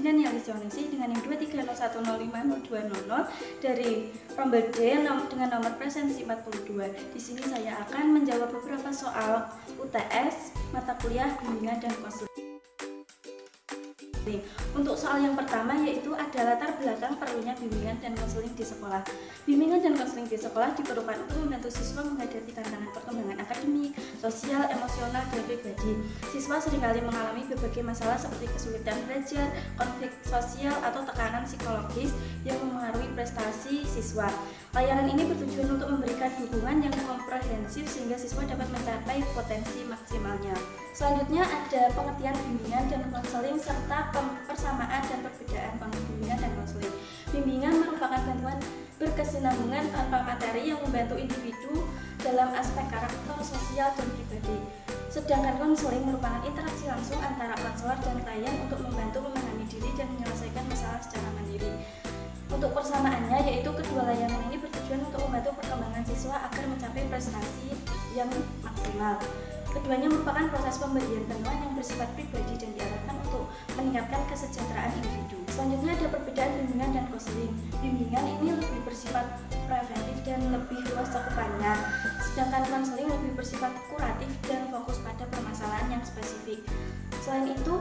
dan Yalis Yonisi dengan yang 230105020 dari Rombel D dengan nomor presensi 42. Di sini saya akan menjawab beberapa soal UTS, mata kuliah, bimbingan, dan konseling. Untuk soal yang pertama yaitu ada latar belakang perlunya bimbingan dan konseling di sekolah. Bimbingan dan konseling di sekolah diperlukan untuk membantu siswa menghadapi tantangan perkembangan akademik, sosial, emosional, dan pribadi. Siswa seringkali mengalami berbagai masalah seperti kesulitan belajar, konflik sosial, atau tekanan psikologis yang mempengaruhi prestasi siswa. Layanan ini bertujuan untuk memberikan dukungan yang komprehensif sehingga siswa dapat mencapai potensi maksimalnya. Selanjutnya ada pengertian bimbingan dan konseling serta persamaan dan perbedaan bimbingan dan konseling. Bimbingan merupakan bantuan berkesinambungan tanpa materi yang membantu individu dalam aspek karakter, sosial, dan pribadi. Sedangkan konseling merupakan interaksi langsung antara konselor dan klien untuk membantu memahami diri dan menyelesaikan masalah secara mandiri. Untuk persamaannya yaitu kedua layanan ini bertujuan untuk membantu perkembangan siswa agar mencapai prestasi yang maksimal. Keduanya merupakan proses pemberian bantuan yang bersifat pribadi dan diarahkan untuk meningkatkan kesejahteraan individu. Selanjutnya ada perbedaan bimbingan dan konseling. Bimbingan ini lebih bersifat preventif dan lebih luas cakupannya, sedangkan konseling lebih bersifat kuratif dan fokus pada permasalahan yang spesifik. Selain itu,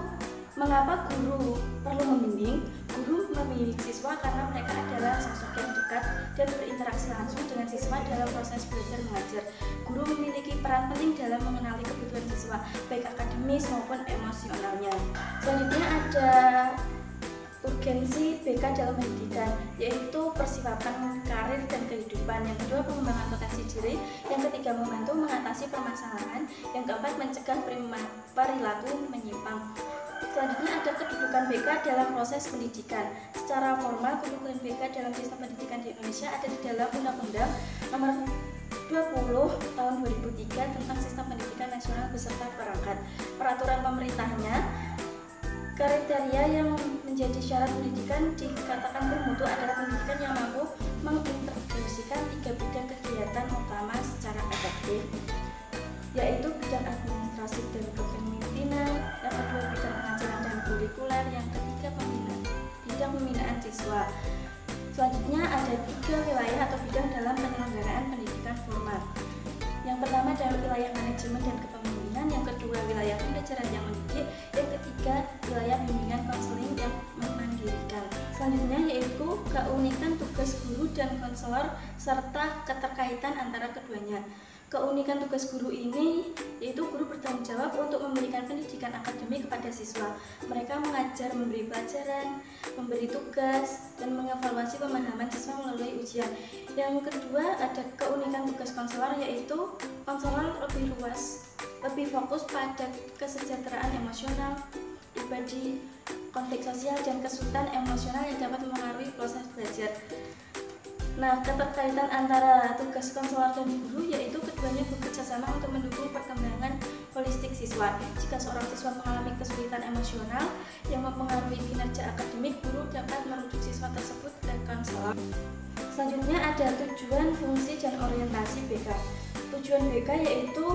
mengapa guru perlu membimbing? Guru membimbing siswa karena mereka adalah sosok yang dekat dan berinteraksi langsung dengan siswa dalam proses belajar mengajar. Guru memiliki peran penting dalam mengenali kebutuhan siswa, baik akademis maupun emosionalnya. Selanjutnya ada urgensi BK dalam pendidikan, yaitu persiapan karir dan kehidupan. Yang kedua, pengembangan potensi diri. Yang ketiga, membantu mengatasi permasalahan. Yang keempat, mencegah perilaku menyimpang. Selanjutnya ada kedudukan BK dalam proses pendidikan. Secara formal, kedudukan BK dalam sistem pendidikan di Indonesia ada di dalam Undang-Undang Nomor 20 Tahun 2003 tentang Sistem Pendidikan Nasional beserta perangkat. Peraturan pemerintahnya, kriteria yang menjadi syarat pendidikan dikatakan bermutu adalah pendidikan yang mampu mengintegrasikan 3 bidang kegiatan utama secara efektif, yaitu bidang administrasi dan kepemimpinan, yang kedua bidang pengajaran dan kurikuler, yang ketiga bidang pembinaan siswa. Selanjutnya ada 3 wilayah atau bidang dalam penyelenggaraan pendidikan formal. Yang pertama adalah wilayah manajemen dan kepemimpinan, yang kedua wilayah pembelajaran yang mendidik, yang ketiga wilayah bimbingan konseling yang memandirikan. Selanjutnya yaitu keunikan tugas guru dan konselor serta keterkaitan antara keduanya. Keunikan tugas guru ini yaitu guru bertanggung jawab untuk memberikan pendidikan akademik kepada siswa. Mereka mengajar, memberi pelajaran, memberi tugas, dan mengevaluasi pemahaman siswa melalui ujian. Yang kedua ada keunikan tugas konselor, yaitu konselor lebih luas, lebih fokus pada kesejahteraan emosional, pribadi, konflik sosial, dan kesulitan emosional yang dapat mempengaruhi proses belajar. Nah, keterkaitan antara tugas konselor dan guru yaitu keduanya bekerja sama untuk mendukung perkembangan holistik siswa. Jika seorang siswa mengalami kesulitan emosional yang mempengaruhi kinerja akademik, guru dapat merujuk siswa tersebut ke konselor. Selanjutnya ada tujuan, fungsi, dan orientasi BK. Tujuan BK yaitu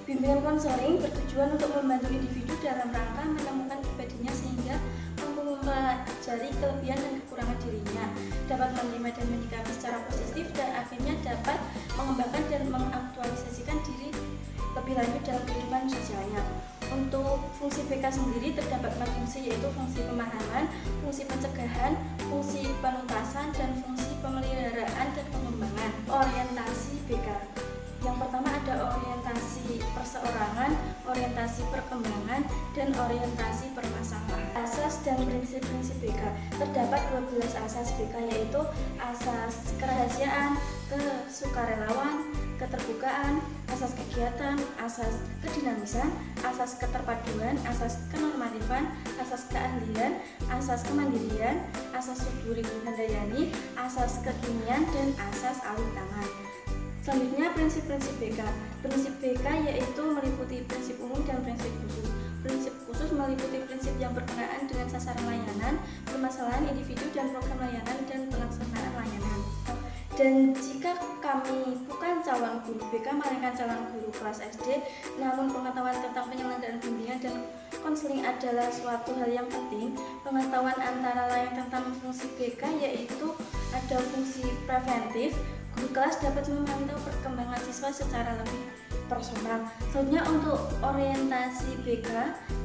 bimbingan konseling bertujuan untuk membantu individu dalam rangka menemukan pribadinya sehingga mampu mempelajari kelebihan dan kekurangan dirinya, dapat menerima dan menyikapi secara positif, dan akhirnya dapat mengembangkan dan mengaktualisasikan diri lebih lanjut dalam kehidupan sosialnya. Untuk fungsi BK sendiri terdapat 4 fungsi, yaitu fungsi pemahaman, fungsi pencegahan, fungsi penuntasan, dan fungsi pemeliharaan dan pengembangan. Orientasi BK. Yang pertama ada orientasi perseorangan, orientasi perkembangan, dan orientasi permasalahan. Asas dan prinsip-prinsip BK. Terdapat 12 asas BK, yaitu asas kerahasiaan, kesukarelawan, keterbukaan, asas kegiatan, asas kedinamisan, asas keterpaduan, asas kenormatifan, asas keahlian, asas kemandirian, asas subjuri handayani, asas kekinian, dan asas alih tangan. Selanjutnya prinsip-prinsip BK. Prinsip BK yaitu meliputi prinsip umum dan prinsip khusus. Prinsip khusus meliputi prinsip yang berkenaan dengan sasaran layanan, permasalahan individu, dan program layanan dan pelaksanaan layanan. Dan jika kami bukan calon guru BK melainkan calon guru kelas SD, namun pengetahuan tentang penyelenggaraan bimbingan dan konseling adalah suatu hal yang penting. Pengetahuan antara lain tentang fungsi BK yaitu ada fungsi preventif. Guru kelas dapat memantau perkembangan siswa secara lebih personal. Selanjutnya untuk orientasi BK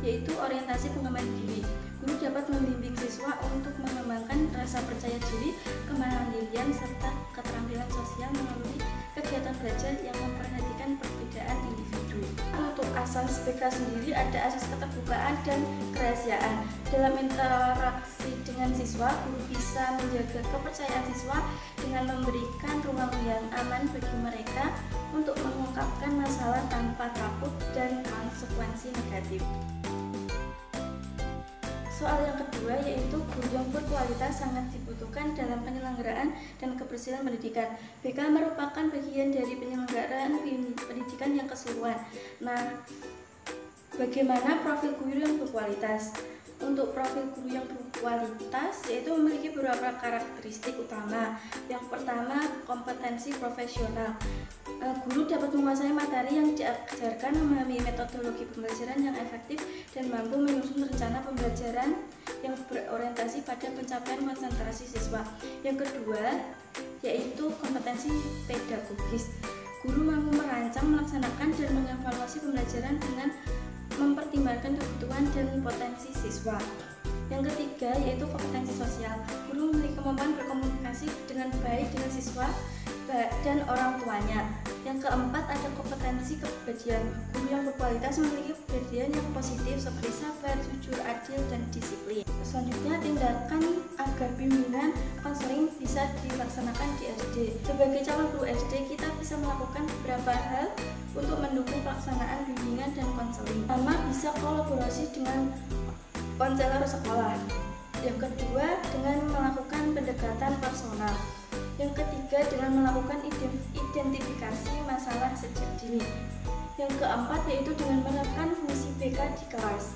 yaitu orientasi pengembangan diri. Guru dapat membimbing siswa untuk mengembangkan rasa percaya diri, kemandirian, serta keterampilan sosial melalui kegiatan belajar yang memperhatikan perbedaan individu. Untuk asas BK sendiri ada asas keterbukaan dan kerahasiaan. Dalam interaksi dengan siswa, guru bisa menjaga kepercayaan siswa dengan memberikan ruang yang aman bagi mereka untuk mengungkapkan masalah tanpa takut dan konsekuensi negatif. Soal yang kedua yaitu guru yang berkualitas sangat dibutuhkan dalam penyelenggaraan dan kebersihan pendidikan. BK merupakan bagian dari penyelenggaraan pendidikan yang keseluruhan. Nah, bagaimana profil guru yang berkualitas? Untuk profil guru yang berkualitas yaitu memiliki beberapa karakteristik utama. Yang pertama, kompetensi profesional. Guru dapat menguasai materi yang diajarkan, memahami metodologi pembelajaran yang efektif, dan mampu menyusun rencana pembelajaran yang berorientasi pada pencapaian konsentrasi siswa. Yang kedua, yaitu kompetensi pedagogis. Guru mampu merancang, melaksanakan, dan mengevaluasi pembelajaran dengan mempertimbangkan kebutuhan dan potensi siswa. Yang ketiga, yaitu kompetensi sosial. Guru memiliki kemampuan berkomunikasi dengan baik dengan siswa dan orang tuanya. Yang keempat, ada kompetensi kepribadian. Guru yang berkualitas memiliki kepribadian yang positif seperti sabar, jujur, adil, dan disiplin. Selanjutnya, tindakan agar bimbingan konseling bisa dilaksanakan di SD. Sebagai calon guru SD, kita bisa melakukan beberapa hal untuk mendukung pelaksanaan bimbingan dan konseling. Pertama, bisa kolaborasi dengan konselor sekolah. Yang kedua, dengan melakukan pendekatan personal. Yang ketiga, dengan melakukan identifikasi masalah sejak dini. Yang keempat, yaitu dengan menerapkan fungsi BK di kelas.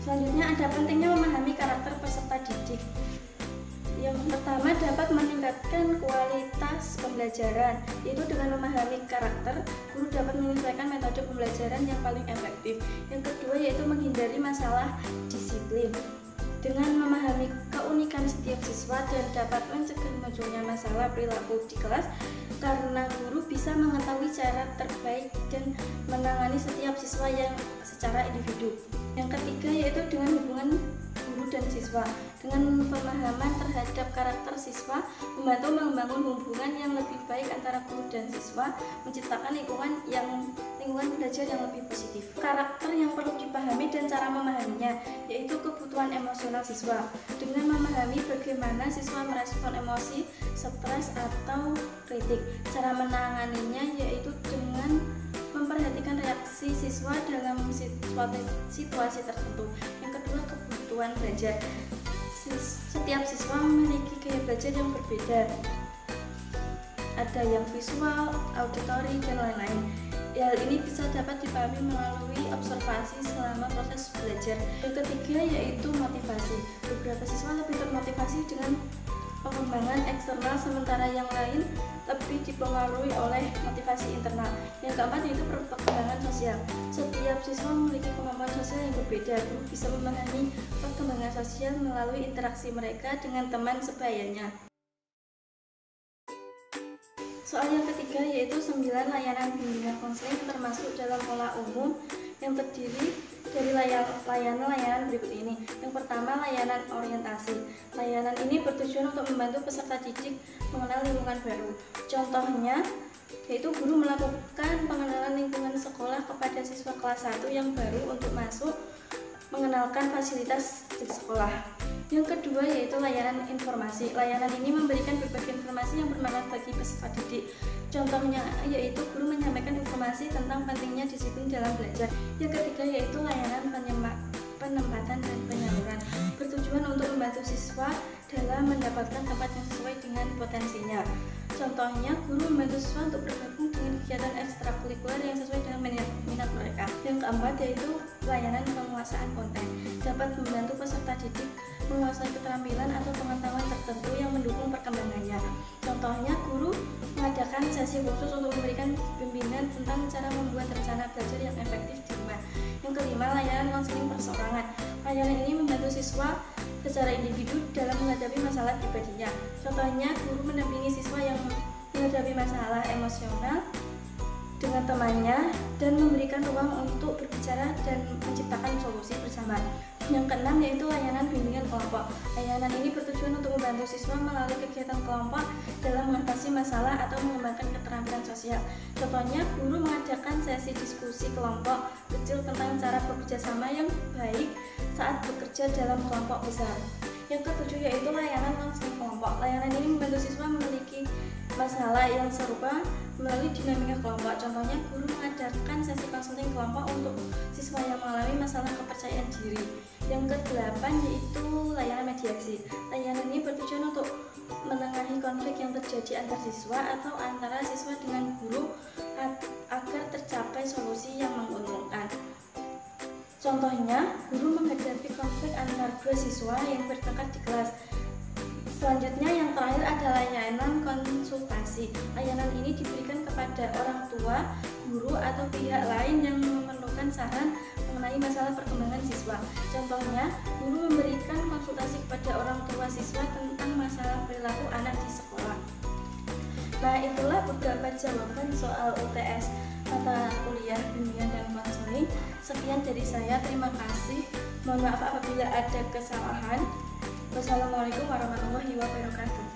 Selanjutnya, ada pentingnya memahami karakter peserta didik. Yang pertama, dapat meningkatkan kualitas pembelajaran, yaitu dengan memahami karakter, guru dapat menyesuaikan metode pembelajaran yang paling efektif. Yang kedua, yaitu menghindari masalah disiplin. Dengan memahami keunikan setiap siswa dan dapat mencegah munculnya masalah perilaku di kelas, karena guru bisa mengetahui cara terbaik dan menangani setiap siswa yang secara individu. Yang ketiga, yaitu dengan hubungan guru dan siswa. Dengan pemahaman terhadap karakter siswa, membantu membangun hubungan yang lebih baik antara guru dan siswa, menciptakan lingkungan belajar yang lebih positif. Karakter yang perlu dipahami dan cara memahaminya, yaitu kebutuhan emosional siswa. Dengan memahami bagaimana siswa merespon emosi, stres, atau kritik. Cara menanganinya yaitu dengan memperhatikan reaksi siswa dalam situasi tertentu. Yang kedua, kebutuhan belajar. Setiap siswa memiliki gaya belajar yang berbeda. Ada yang visual, auditory, dan lain-lain. Hal ini bisa dapat dipahami melalui observasi selama proses belajar. Yang ketiga, yaitu motivasi. Beberapa siswa lebih termotivasi dengan pengembangan eksternal, sementara yang lain lebih dipengaruhi oleh motivasi internal. Yang keempat, yaitu perkembangan sosial. Setiap siswa memiliki kemampuan sosial yang berbeda. Guru bisa memahami perkembangan sosial melalui interaksi mereka dengan teman sebayanya. Soal yang ketiga yaitu 9 layanan bimbingan konseling termasuk dalam pola umum yang terdiri dari layanan berikut ini. Yang pertama, layanan orientasi. Layanan ini bertujuan untuk membantu peserta didik mengenal lingkungan baru. Contohnya, yaitu guru melakukan pengenalan lingkungan sekolah kepada siswa kelas 1 yang baru untuk masuk, mengenalkan fasilitas di sekolah. Yang kedua, yaitu layanan informasi. Layanan ini memberikan berbagai informasi yang bermanfaat bagi peserta didik. Contohnya yaitu guru menyampaikan informasi tentang pentingnya disiplin dalam belajar. Yang ketiga, yaitu layanan penempatan dan penyaluran, bertujuan untuk membantu siswa dalam mendapatkan tempat yang sesuai dengan potensinya. Contohnya, guru membantu siswa untuk bergabung dengan kegiatan ekstrakurikuler yang sesuai dengan minat mereka. Yang Yang keempat yaitu layanan penguasaan konten, dapat membantu peserta didik menguasai keterampilan atau pengetahuan tertentu yang mendukung perkembangannya. Contohnya, guru mengadakan sesi khusus untuk memberikan bimbingan tentang cara membuat rencana belajar yang efektif di rumah. Yang kelima, layanan konseling perseorangan. Layanan ini membantu siswa secara individu dalam menghadapi masalah pribadinya. Contohnya, guru mendampingi siswa yang menghadapi masalah emosional dengan temannya dan memberikan ruang untuk berbicara dan menciptakan solusi bersama. Yang keenam yaitu layanan bimbingan kelompok. Layanan ini bertujuan untuk membantu siswa melalui kegiatan kelompok dalam mengatasi masalah atau mengembangkan keterampilan sosial. Contohnya, guru mengadakan sesi diskusi kelompok kecil tentang cara bekerja sama yang baik saat bekerja dalam kelompok besar. Yang ketujuh yaitu layanan konseling kelompok. Layanan ini membantu siswa memiliki masalah yang serupa melalui dinamika kelompok. Contohnya, guru mengadakan sesi konseling kelompok untuk siswa yang mengalami masalah kepercayaan diri. Yang kedelapan yaitu layanan mediasi. Layanan ini bertujuan untuk menengahi konflik yang terjadi antar siswa atau antara siswa dengan guru agar tercapai solusi yang menguntungkan. Contohnya, guru menghadapi konflik antar dua siswa yang bertengkar di kelas. Selanjutnya, yang terakhir ada layanan konsultasi. Layanan ini diberikan kepada orang tua, guru, atau pihak lain yang memerlukan saran mengenai masalah perkembangan siswa. Contohnya, guru memberikan konsultasi kepada orang tua siswa tentang masalah perilaku anak di sekolah. Nah, itulah beberapa jawaban soal UTS mata kuliah bimbingan dan konseling. Sekian dari saya, terima kasih. Mohon maaf apabila ada kesalahan. Wassalamualaikum warahmatullahi wabarakatuh.